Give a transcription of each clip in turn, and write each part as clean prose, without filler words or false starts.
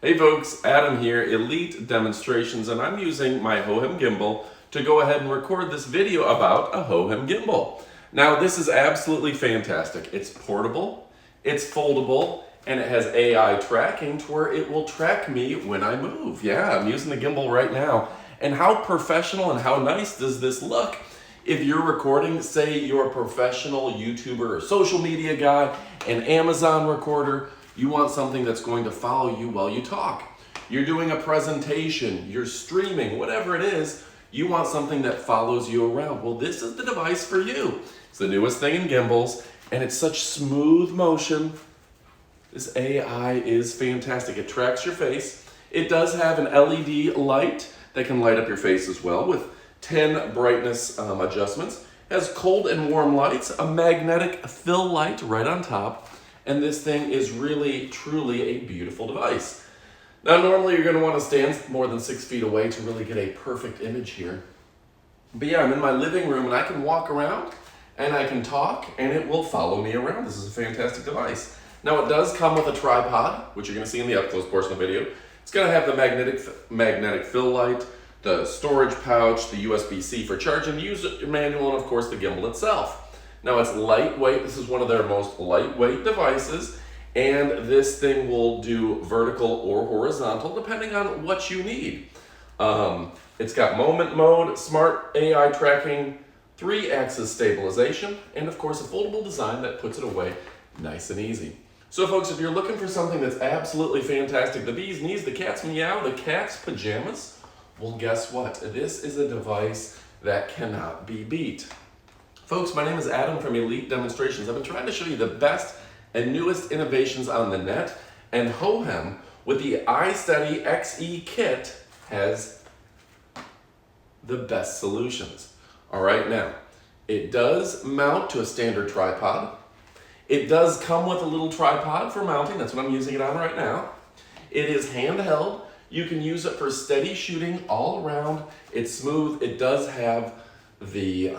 Hey folks, Adam here, Elite Demonstrations, and I'm using my hohem gimbal to go ahead and record this video about a hohem gimbal. Now this is absolutely fantastic. It's portable, it's foldable, and it has AI tracking to where it will track me when I move. Yeah, I'm using the gimbal right now. And how professional and how nice does this look? If you're recording, say you're a professional YouTuber or social media guy, an Amazon recorder, you want something that's going to follow you while you talk. You're doing a presentation, you're streaming, whatever it is, you want something that follows you around. Well, this is the device for you. It's the newest thing in gimbals, and it's such smooth motion. This AI is fantastic. It tracks your face. It does have an LED light that can light up your face as well with 10 brightness adjustments. It has cold and warm lights, a magnetic fill light right on top, and this thing is really, truly a beautiful device. Now, normally you're going to want to stand more than 6 feet away to really get a perfect image here. But yeah, I'm in my living room and I can walk around and I can talk and it will follow me around. This is a fantastic device. Now, it does come with a tripod, which you're going to see in the up close portion of the video. It's going to have the magnetic fill light, the storage pouch, the USB-C for charging, the user manual, and of course the gimbal itself. Now it's lightweight. This is one of their most lightweight devices, and this thing will do vertical or horizontal depending on what you need. It's got moment mode, smart AI tracking, 3-axis stabilization, and of course a foldable design that puts it away nice and easy. So folks, if you're looking for something that's absolutely fantastic, the bee's knees, the cat's meow, the cat's pajamas, well guess what? This is a device that cannot be beat. Folks, my name is Adam from Elite Demonstrations. I've been trying to show you the best and newest innovations on the net, and hohem with the iSteady XE Kit has the best solutions. All right, now, it does mount to a standard tripod. It does come with a little tripod for mounting. That's what I'm using it on right now. It is handheld. You can use it for steady shooting all around. It's smooth. It does have the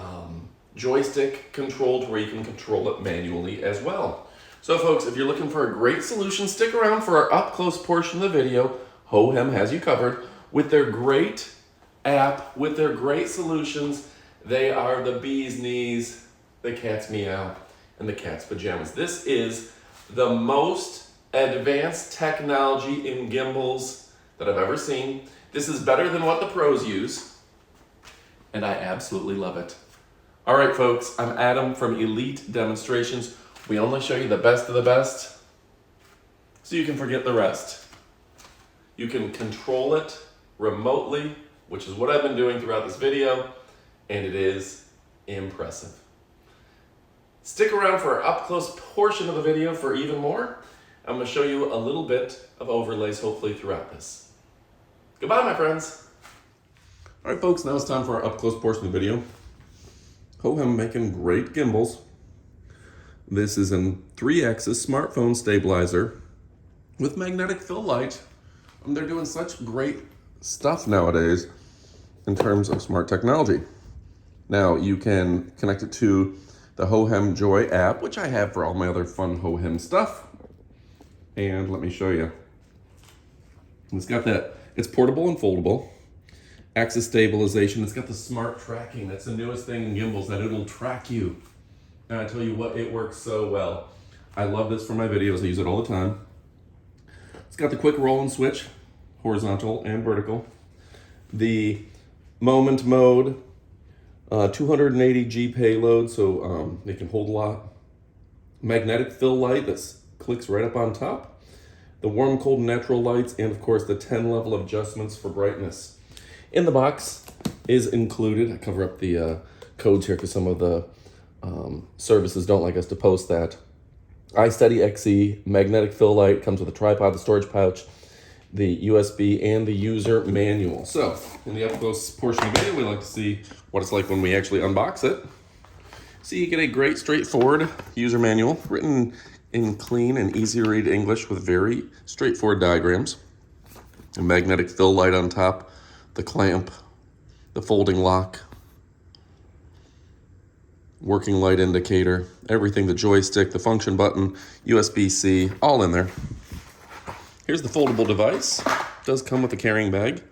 joystick control to where you can control it manually as well. So folks, if you're looking for a great solution, stick around for our up close portion of the video. hohem has you covered with their great app, with their great solutions. They are the bee's knees, the cat's meow, and the cat's pajamas. This is the most advanced technology in gimbals that I've ever seen. This is better than what the pros use, and I absolutely love it. All right, folks, I'm Adam from Elite Demonstrations. We only show you the best of the best so you can forget the rest. You can control it remotely, which is what I've been doing throughout this video, and it is impressive. Stick around for our up-close portion of the video for even more. I'm going to show you a little bit of overlays, hopefully, throughout this. Goodbye, my friends. All right, folks, now it's time for our up-close portion of the video. hohem making great gimbals. This is a 3-axis smartphone stabilizer with magnetic fill light. They're doing such great stuff nowadays in terms of smart technology. Now you can connect it to the hohem Joy app, which I have for all my other fun hohem stuff. And let me show you. It's got that, it's portable and foldable. Axis stabilization, it's got the smart tracking. That's the newest thing in gimbals, that it'll track you. And I tell you what, it works so well. I love this for my videos, I use it all the time. It's got the quick roll and switch, horizontal and vertical. The moment mode, 280G payload, so it can hold a lot. Magnetic fill light that clicks right up on top. The warm, cold, natural lights, and of course the 10 level adjustments for brightness. In the box is included, I cover up the codes here because some of the services don't like us to post that. iSteady XE, magnetic fill light, comes with a tripod, the storage pouch, the USB, and the user manual. So, in the up-close portion of the video, we like to see what it's like when we actually unbox it. So you get a great, straightforward user manual, written in clean and easy-to-read English with very straightforward diagrams. A magnetic fill light on top, the clamp, the folding lock, working light indicator, everything, the joystick, the function button, USB-C, all in there. Here's the foldable device. It does come with a carrying bag.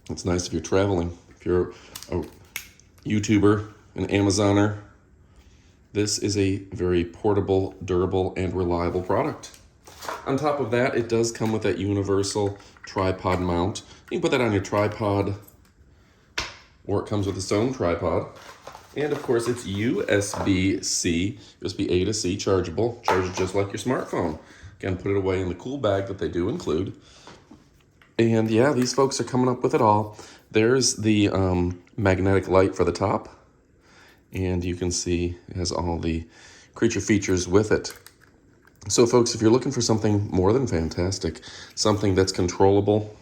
It's nice if you're traveling. If you're a YouTuber, an Amazoner, this is a very portable, durable, and reliable product. On top of that, it does come with that universal tripod mount. You can put that on your tripod, or it comes with its own tripod. And of course, it's USB-C, USB-A to C chargeable. Charges just like your smartphone. Again, put it away in the cool bag that they do include. And yeah, these folks are coming up with it all. There's the magnetic light for the top. And you can see it has all the creature features with it. So folks, if you're looking for something more than fantastic, something that's controllable,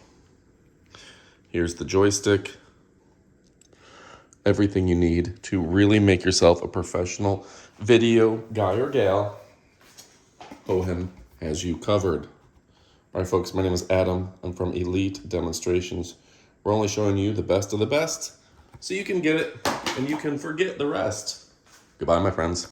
here's the joystick. Everything you need to really make yourself a professional video guy or gal, hohem has you covered. All right, folks, my name is Adam. I'm from Elite Demonstrations. We're only showing you the best of the best so you can get it and you can forget the rest. Goodbye, my friends.